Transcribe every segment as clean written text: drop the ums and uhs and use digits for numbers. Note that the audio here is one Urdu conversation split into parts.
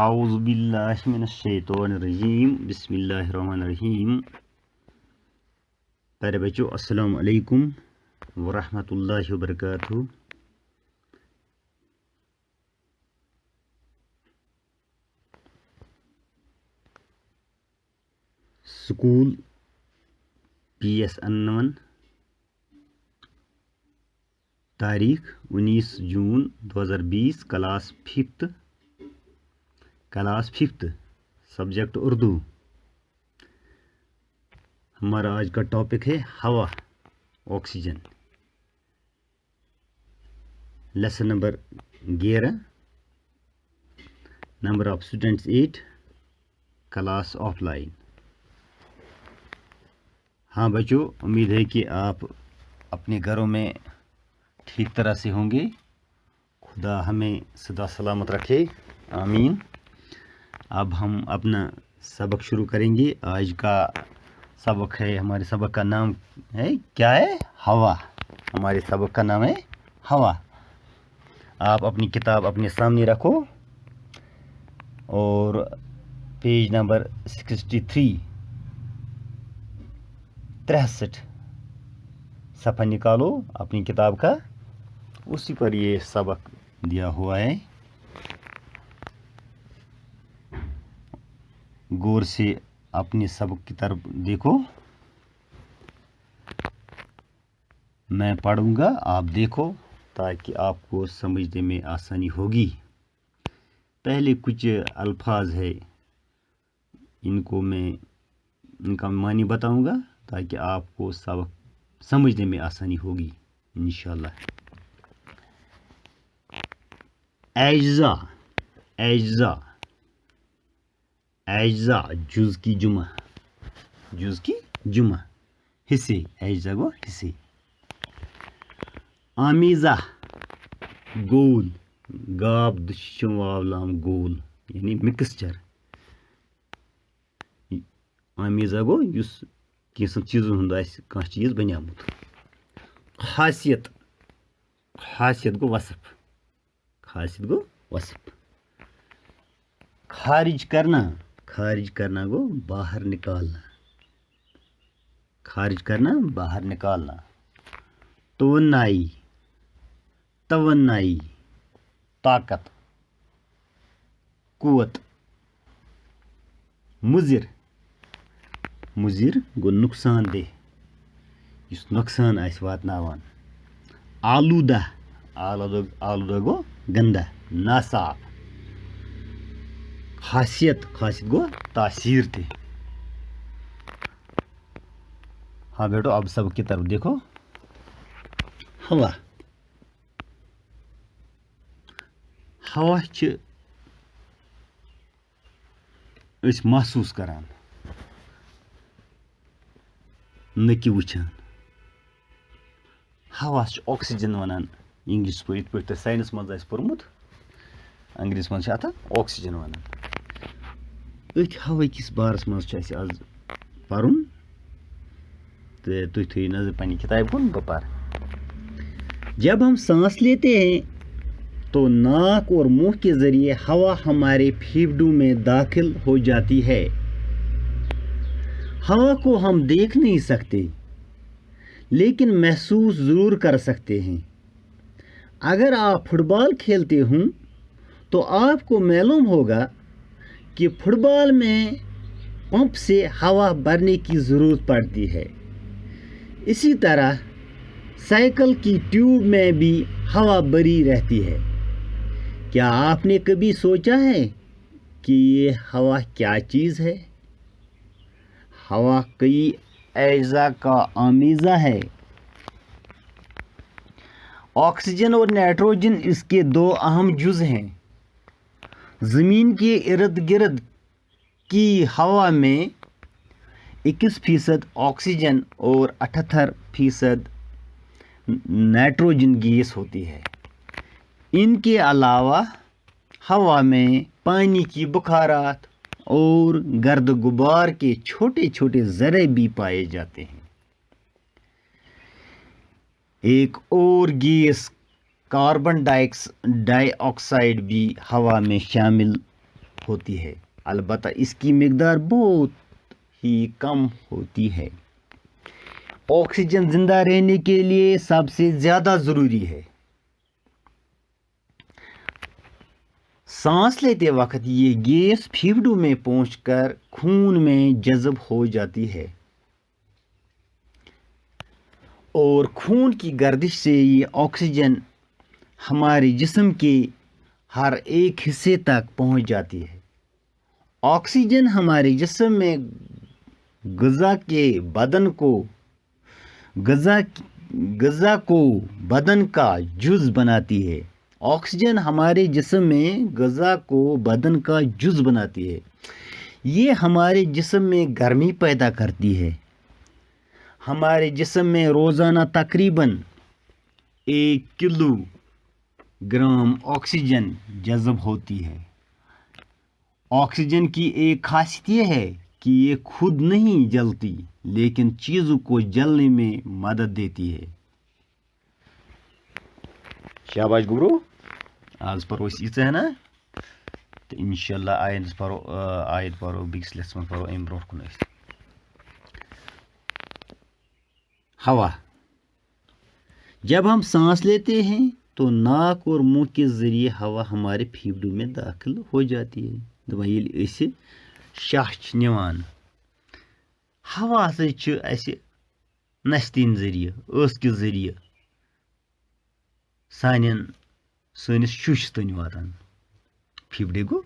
اعوذ باللہ من الشیطان الرجیم بسم اللہ الرحمن الرحیم. پیارے بچوں، السلام علیکم ورحمۃ اللہ وبرکاتہ. سکول PS انون، تاریخ 19 جون 2020، کلاس ففتھ، سبجیکٹ اردو. ہمارا آج کا ٹاپک ہے ہوا، oxygen. Lesson number 11، number of students 8، class of line. ہاں بچوں، امید ہے کہ آپ اپنے گھروں میں ٹھیک طرح سے ہوں گے. خدا ہمیں سدا سلامت رکھے، آمین. اب ہم اپنا سبق شروع کریں گے. آج کا سبق ہے، ہمارے سبق کا نام ہے کیا ہے؟ ہوا. ہمارے سبق کا نام ہے ہوا. آپ اپنی کتاب اپنے سامنے رکھو اور پیج نمبر 63 صفحہ نکالو اپنی کتاب کا. اسی پر یہ سبق دیا ہوا ہے. غور سے اپنے سبق کی طرف دیکھو. میں پڑھوں گا، آپ دیکھو تاکہ آپ کو سمجھنے میں آسانی ہوگی. پہلے کچھ الفاظ ہے، ان کا معنی بتاؤں گا تاکہ آپ کو سبق سمجھنے میں آسانی ہوگی انشاءاللہ. اجزا جز کی جمع، حصے. اجزا گو حصے. آمیزہ گول، گاب دشم واولام گول، یعنی مکسچر. آمیزہ گو یس کینژن چیزن ہند آسہِ کانٛہہ چیز بنیومُت. خاصیت گو وصف. خارج کرنا گو باہر نکالنا. توانائی طاقت، قوت. مضر گو نقصان دہ، یس نقصان آسہِ واتناوان. آلودہ گو گندا، ناصاف. خاصیت گو تاثیر تہ. ہاں بیٹو، اب سب کی طرف دیکھو. ہوا چھِ أسۍ محسوٗس کران، نہ کہِ وٕچھان. ہوا چھِ آکسیجن ونان انگلش پٲٹھۍ، یِتھ پٲٹھۍ تۄہہِ ساینس منٛز آسہِ پوٚرمُت. انگریٖزی منٛز چھِ اتھ آکسیجن ونان. أتھۍ ہوا کِس بارس منٛز چھُ اَسہِ آز پرُن تہٕ تُہۍ تھٲیِو نظر پننہِ کِتابہِ کُن، بہٕ پرٕ. جب ہم سانس لیتے ہیں تو ناک اور منہ کے ذریعے ہوا ہمارے پھیپھڑوں میں داخل ہو جاتی ہے. ہوا کو ہم دیکھ نہیں سکتے لیکن محسوس ضرور کر سکتے ہیں. اگر آپ فٹ بال کھیلتے ہوں تو آپ کو معلوم ہوگا کہ فٹ بال میں پمپ سے ہوا بھرنے کی ضرورت پڑتی ہے. اسی طرح سائیکل کی ٹیوب میں بھی ہوا بھری رہتی ہے. کیا آپ نے کبھی سوچا ہے کہ یہ ہوا کیا چیز ہے؟ ہوا کئی اجزاء کا آمیزہ ہے. آکسیجن اور نائٹروجن اس کے دو اہم جز ہیں. زمین کے ارد گرد کی ہوا میں 21% آکسیجن اور 78% نائٹروجن گیس ہوتی ہے. ان کے علاوہ ہوا میں پانی کی بخارات اور گرد غبار کے چھوٹے چھوٹے ذرے بھی پائے جاتے ہیں. ایک اور گیس کاربن ڈائی آکسائڈ بھی ہوا میں شامل ہوتی ہے، البتہ اس کی مقدار بہت ہی کم ہوتی ہے۔ آکسیجن زندہ رہنے کے لیے سب سے زیادہ ضروری ہے۔ سانس لیتے وقت یہ گیس پھیپھڑوں میں پہنچ کر خون میں جذب ہو جاتی ہے اور خون کی گردش سے یہ آکسیجن ہمارے جسم کے ہر ایک حصے تک پہنچ جاتی ہے۔ آکسیجن ہمارے جسم میں غذا کو بدن کا جز بناتی ہے۔ آکسیجن ہمارے جسم میں غذا کو بدن کا جز بناتی ہے۔ یہ ہمارے جسم میں گرمی پیدا کرتی ہے۔ ہمارے جسم میں روزانہ تقریباً 1 کلو گرام آکسیجن جذب ہوتی ہے۔ آکسیجن کی ایک خاصیت یہ ہے کہ یہ خود نہیں جلتی لیکن چیزوں کو جلنے میں مدد دیتی ہے۔ شاباش گبرو، آج پرو اس ہے نا تو انشاءاللہ آیت پرو بیس لیسن پرو ام برو کن ہوا۔ جب ہم سانس لیتے ہیں تو ناک اور منہ کے ذریعے ہوا ہمارے پھیپھڑوں میں داخل ہو جاتی ہے۔ دپان ییٚلہِ أسۍ شاہ چھِ نِوان ہوا ہسا چھُ اَسہِ نستیٖن ذٔریعہٕ ٲسہٕ کہِ ذٔریعہٕ سٲنِس شُشس تانۍ واتان۔ پھیپھڑے گو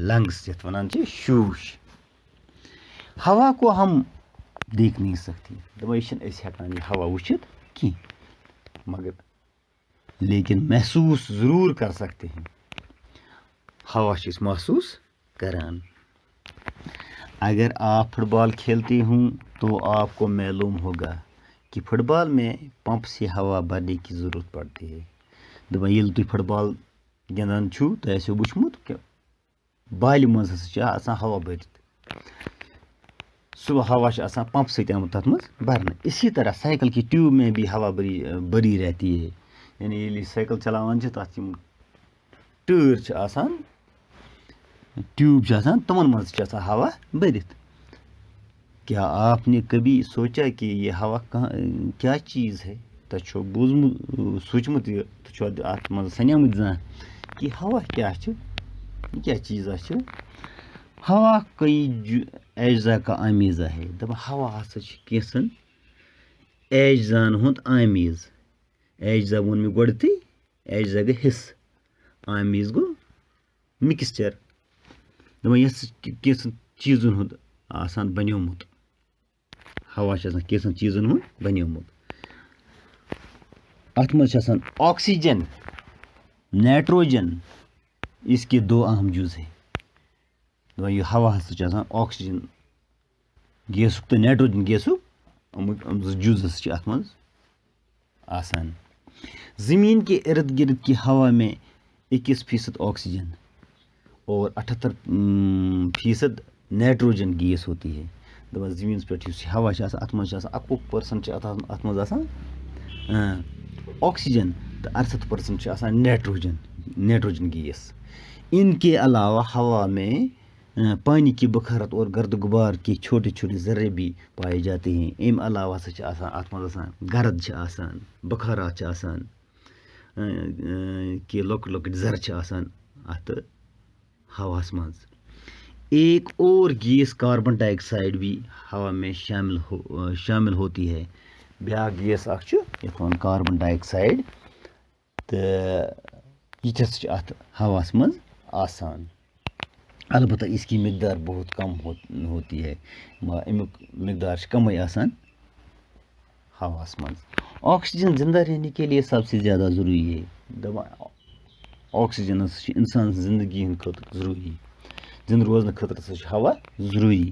لنگس یتھ ونان چھِ شوش۔ ہوا کو ہم دیکھ نہیں سکتے، دپان یہِ چھِنہٕ أسۍ ہٮ۪کان یہِ ہوا وٕچھِتھ کینٛہہ، مگر لیکن محسوس ضرور کر سکتے ہیں۔ ہوا چھِ أسۍ محسوس کران۔ اگر آپ فٹ بال کھیلتے ہوں تو آپ کو معلوم ہوگا کہ فٹ بال میں پمپ سے ہوا بھرنے کی ضرورت پڑتی ہے۔ دپان ییٚلہِ تُہۍ فٹ بال گِنٛدان چھُو تۄہہِ آسیو وٕچھمُت کہ بالہِ منٛز ہسا چھِ آسان ہوا بھٔرِتھ، سُہ ہوا چھُ آسان پمپ سۭتۍ آمُت تتھ منٛز بھرنہٕ۔ اسی طرح سائیکل کی ٹیوب میں بھی ہوا بھری رہتی ہے، یعنی ییٚلہِ سائیکل چلاوان چھِ تتھ یِم ٹٲر چھِ آسان، ٹیوب چھِ آسان، تمن منٛز چھِ آسان ہوا بھرِتھ۔ کیا آپ نے کبھی سوچا کہ یہ ہوا کیا چیز ہے؟ تۄہہِ چھو بوٗزمُت سوٗنٛچمُت یہِ تُہۍ چھو اتھ منٛز سنیمٕتۍ زانٛہہ کہ ہوا کیا چھُ، یہ کیا چیٖزا چھِ؟ ہوا کئی اجزا کا آمیزہ ہے۔ دپان ہوا ہسا چھِ کینٛژھن اجزاہن ہُنٛد آمیز۔ اجزا ووٚن مےٚ گۄڈٕتھٕے، اجزا گٔے حصہٕ، آمیز گوٚو مِکسچر۔ دپان یہِ ہسا چھِ کینٛژھن چیٖزن ہُنٛد آسان بنیومُت۔ ہوا چھُ آسان کینٛژھن چیٖزن ہُنٛد بنیومُت۔ اتھ منٛز چھِ آسان آکسیجن، نائٹروجن، اس کے 2 اہم جز ہیں۔ دپان یہِ ہوا ہسا چھُ آسان آکسیجن گیسُک تہٕ نائٹروجن گیسُک یِم زٕ جز ہسا چھِ اتھ منٛز آسان۔ زمین کے ارد گرد کی ہوا میں 21% آکسیجن اور 78% نائٹروجن گیس ہوتی ہے۔ دپان زمین پہ یُس ہوا چھُ آسان اتھ منٛز چھُ آسان 21% چھِ اتھ منٛز آسان آکسیجن تو 68% چھُ آسان نائٹروجن گیس۔ ان کے علاوہ ہوا میں پانی کی بخارات اور گرد غبار کے چھوٹے چھوٹے ذرے بھی پائے جاتے ہیں۔ ام علاوہ ہسا چھِ آسان اتھ منٛز آسان گرد چھِ آسان، بخارات چھِ آسان، کہ لۄکٕٹۍ لۄکٕٹۍ ذرٕ چھِ آسان اتھ ہواہس منٛز۔ ایک اور گیس کاربن ڈائی آکسائڈ بھی ہوا میں شامل ہوتی ہے۔ بیاکھ گیس اکھ چھُ یتھ ونان کاربن ڈائی آکسائڈ، تہٕ یہِ تہِ ہسا چھِ اتھ ہواہس منٛز آسان، البتہ اس کی مقدار بہت کم ہوتی ہے، امیُک مقدار چھِ کمٕے آسان ہواہس منٛز۔ آکسیجن زندہ رہنے کے لیے سب سے زیادہ ضروری ہے۔ دپان آکسیجن ہسا چھِ انسان زندگی ہٕنٛدِ خٲطرٕ ضروٗری، زندہ روزنہٕ خٲطرٕ ہسا چھِ ہوا ضروٗری۔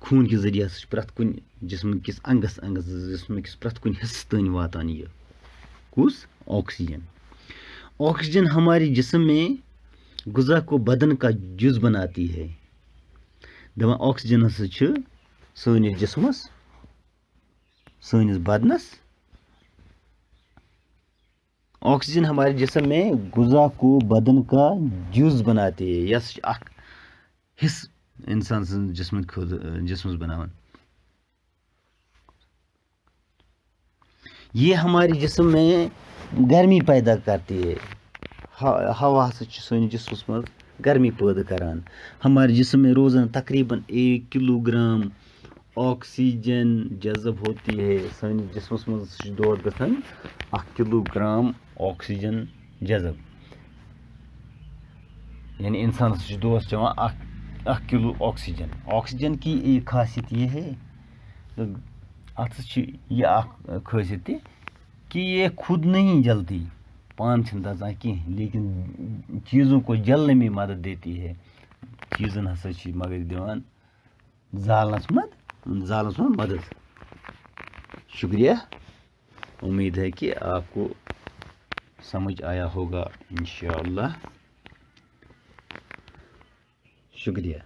خوٗن کہِ ذٔریعہٕ ہسا چھُ پرٛٮ۪تھ کُنہِ جسمہٕ کِس انگس جسمہٕ کِس پرٛٮ۪تھ کُنہِ حصہٕ تانۍ واتان یہِ کُس آکسیجن. آکسیجن ہمارے جسم میں غذا کو بدن کا جز بناتی ہے. دپان آکسیجن ہسا چھُ سٲنِس جسمس سٲنِس بدنس آکسیجن ہمارے جسم میں غذا کو بدن کا جز بناتے ہیں. یہ ہسا چھُ اکھ حصہٕ انسان سٕنٛدِس جسمس بناوان. یہ ہمارے جسم میں گرمی پیدا کرتی ہے. ہوا ہسا چھُ سٲنِس جسمس منٛز گرمی پٲدٕ کران. ہمارے جسم میں روزان تقریباً 1 کلو گرام آکسیجن جذب ہوتی ہے. سٲنِس جسمس منٛز ہسا چھُ دۄہس گژھان 1 کلو گرام آکسیجن جذب. یعنی انسان ہسا چھُ دۄہس چٮ۪وان 1 کلو آکسیجن. آکسیجن کی ایک خاصیت یہ ہے اتھ چھِ یہِ اکھ خٲصیت تہِ کہ یہ خود نہیں جلتی. پان چھِنہٕ دزان کینٛہہ لیکن چیٖزوں کو جلنے میں مدد دیتی ہے. چیٖزن ہسا چھِ مگر دِوان زالنس منٛز مدد. شکریہ. امید ہے کہ آپ کو سمجھ آیا ہوگا انشاءاللہ. شکریہ.